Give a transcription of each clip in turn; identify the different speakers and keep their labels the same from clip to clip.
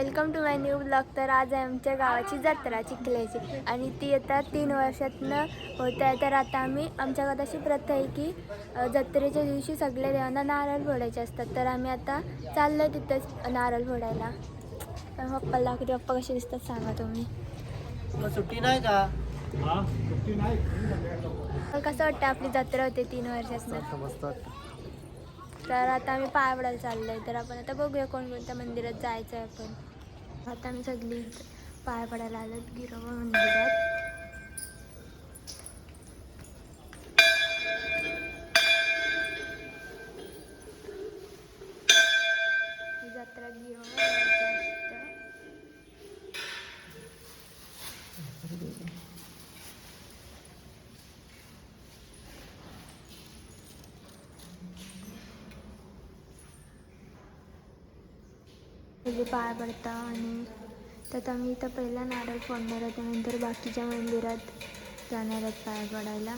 Speaker 1: Welcome to my new blog. तर आज आहे आमच्या गावाची जत्रा चिखल्याची आणि ती आता 3 वर्षातनं होत आहे. तर आता आम्ही आमच्या गावात अशी प्रथा आहे की जत्रेच्या दिवशी सगळ्या देवांना नारळ फोडायचे असतात. तर आम्ही आता चाललो आहे तिथंच नारळ फोडायला. पप्पाला पप्पा कसे दिसतात सांगा तुम्ही.
Speaker 2: सुट्टी नाही का?
Speaker 1: कसं वाटतं आपली जत्रा होते 3 वर्षातनं. तर आता आम्ही पाय पडायला चाललो आहे. तर आपण आता बघूया कोणकोणत्या मंदिरात जायचं आहे. आपण आता आम्ही सगळी पाय पडायला आलो गिरोबा मंदिरात. ही जत्रा गिरोबा पाय पडता आणि त्यात आम्ही इथं पहिला नारळ फोडणार आहे. त्यानंतर बाकीच्या मंदिरात जाणार आहेत पाय पडायला.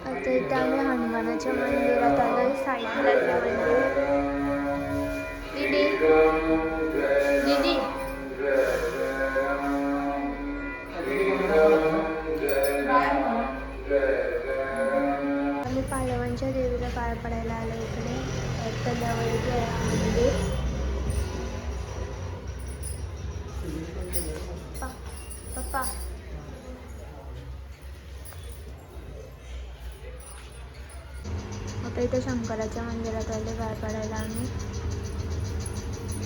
Speaker 1: आता इथं आम्ही हनुमानाच्या मंदिरात आलोय. साईडला मंदिर. दीदी आम्ही पांडवांच्या देवीला पाय पडायला आलो. इकडे तल्यावरती आहे मंदिर. पप्पा आता इथे शंकराच्या मंदिरात आले पाय पडायला आम्ही.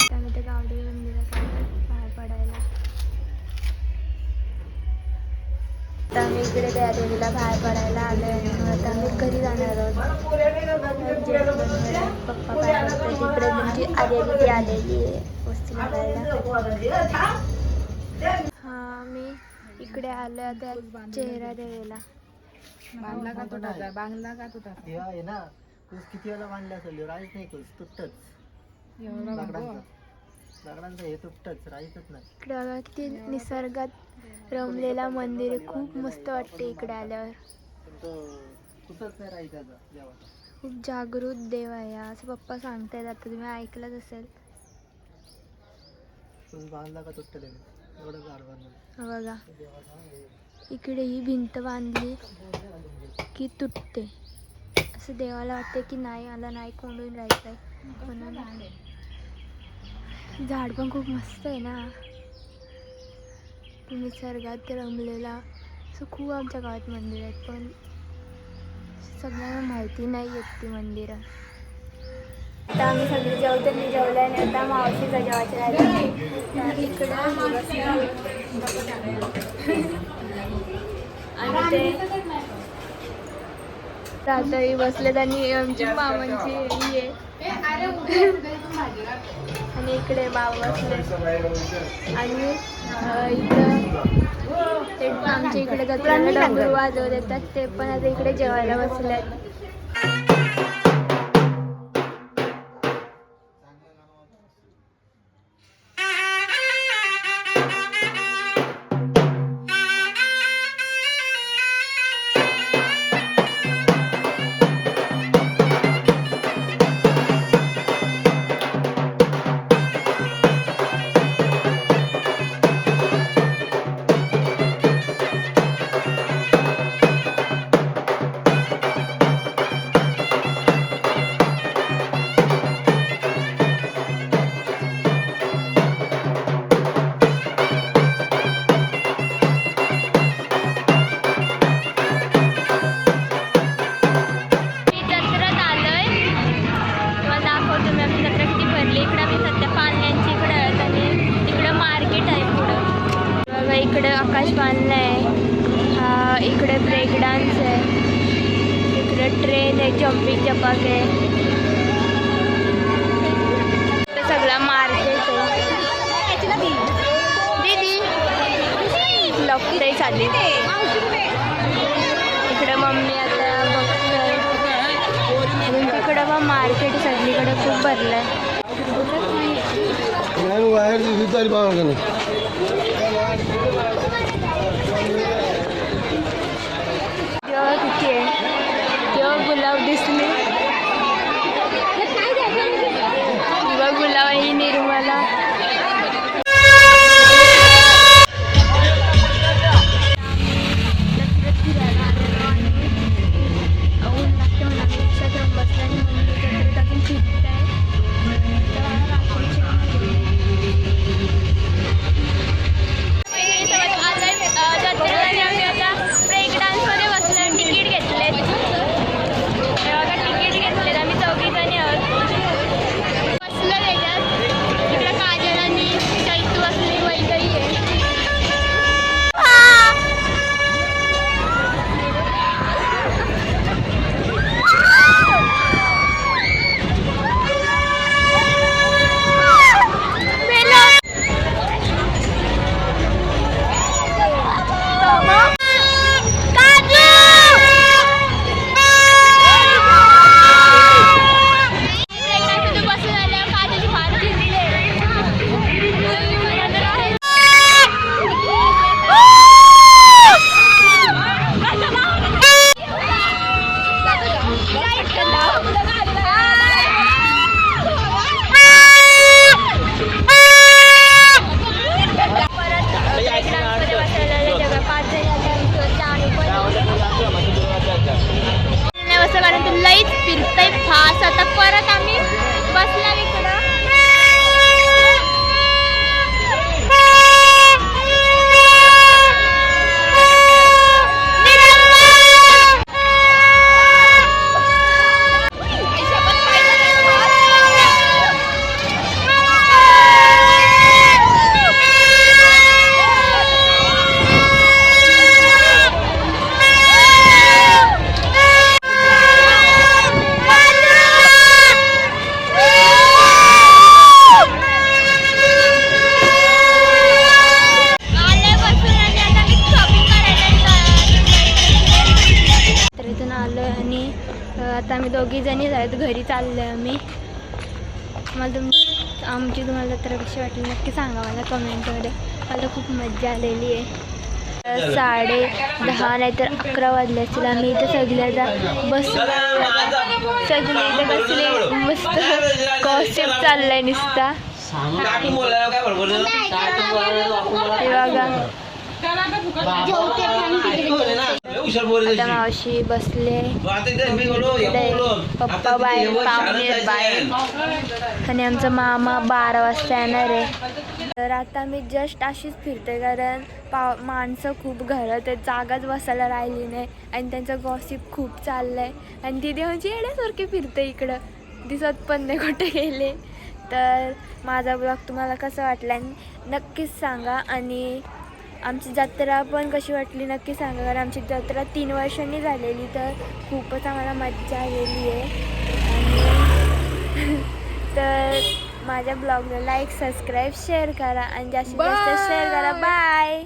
Speaker 1: त्यामुळे गावदेवी मंदिरात आलो पाय पडायला. आता आम्ही इकडे त्या देवीला पाय पडायला आलो आहे. आता आम्ही घरी जाणार आहोत. पप्पा पाय पडतात. इकडे तुमची आलेली आहे वस्तू करायला. हा मी इकडे आलो आता चेहरा देवीला.
Speaker 2: बांधला का तुटा? बांधला का तुटा? आहे ना. किती वेळा बांधला असेल? राहीच नाही तुटतच. दगडांचं हे तुटतच राहीतच नाही.
Speaker 1: इकडे बघा किती निसर्गात रमलेला मंदिर आहे. खूप मस्त वाटते इकडे आल्यावर.
Speaker 2: तुटत नाही राही त्याचा देवा.
Speaker 1: खूप जागृत देव आहे असं पप्पा सांगतायत. आता तुम्ही ऐकलंच असेल.
Speaker 2: बांधला का तुटत एवढं झाड बांधलं
Speaker 1: बघा इकडे ही भिंत बांधली की तुटते. असं देवाला वाटते की नाही मला नाही कोंडून राहायचं आहे. म्हणून झाड पण खूप मस्त आहे ना. निसर्गात रमलेला असं खूप आमच्या गावात मंदिर आहेत पण सगळ्यांना माहिती नाही आहेत ती मंदिरं. आता आम्ही सगळे जेवतो. मी जेवलं आणि आता मावशीचं जेवायचं राहिलं. इकडं आणि ते रात्री बसलेत आणि आमची मामांची ही आहे आणि इकडे बाबा बसले आणि इकडं ते आमच्या इकडे जत्रेला डमरू वाजवत येतात ते पण आता इकडे जेवायला बसलेत. इकडे आकाश बांधलं आहे. इकडे ब्रेक डान्स आहे. इकडे ट्रेन आहे. जम्पिंग जपाक आहे. सगळा मार्केट आहे. दीदी लपते चालली. इकडे मम्मी आता बघतोय. तिकडे पण मार्केट सगळीकडे खूप भरलंय.
Speaker 3: बाहेर
Speaker 1: परत घरी चाललो आहे आम्ही. मला आमची तुम्हाला जत्रा कशी वाटली नक्की सांगा मला कमेंटमध्ये. मला खूप मजा आलेली आहे. 10:30 नाहीतर 11 वाजले असतील. आम्ही इथे सगळे इथे बसले मस्त गॉसिप चाललाय नुसता. हे बघा आता मावशी बसले, पप्पा बाहेर, पाहुणे बाहेर आणि आमचा मामा 12 वाजता येणार आहे. तर आता मी जस्ट अशीच फिरते कारण माणसं खूप घरात आहेत, जागाच बसायला राहिली नाही आणि त्यांचं गॉसिप खूप चाललंय आणि दिदी म्हणजे येण्यासारखे फिरते इकडं, दिसत पण नाही कुठे गेले. तर माझा ब्लॉग तुम्हाला कसा वाटला नक्कीच सांगा आणि आमची जत्रा पण कशी वाटली नक्की सांगा कारण आमची जत्रा 3 वर्षांनी झालेली, तर खूपच आम्हाला मज्जा आलेली आहे. आणि तर माझ्या ब्लॉगला लाईक, सबस्क्राईब, शेअर करा आणि जास्तीत जास्त शेअर करा. बाय.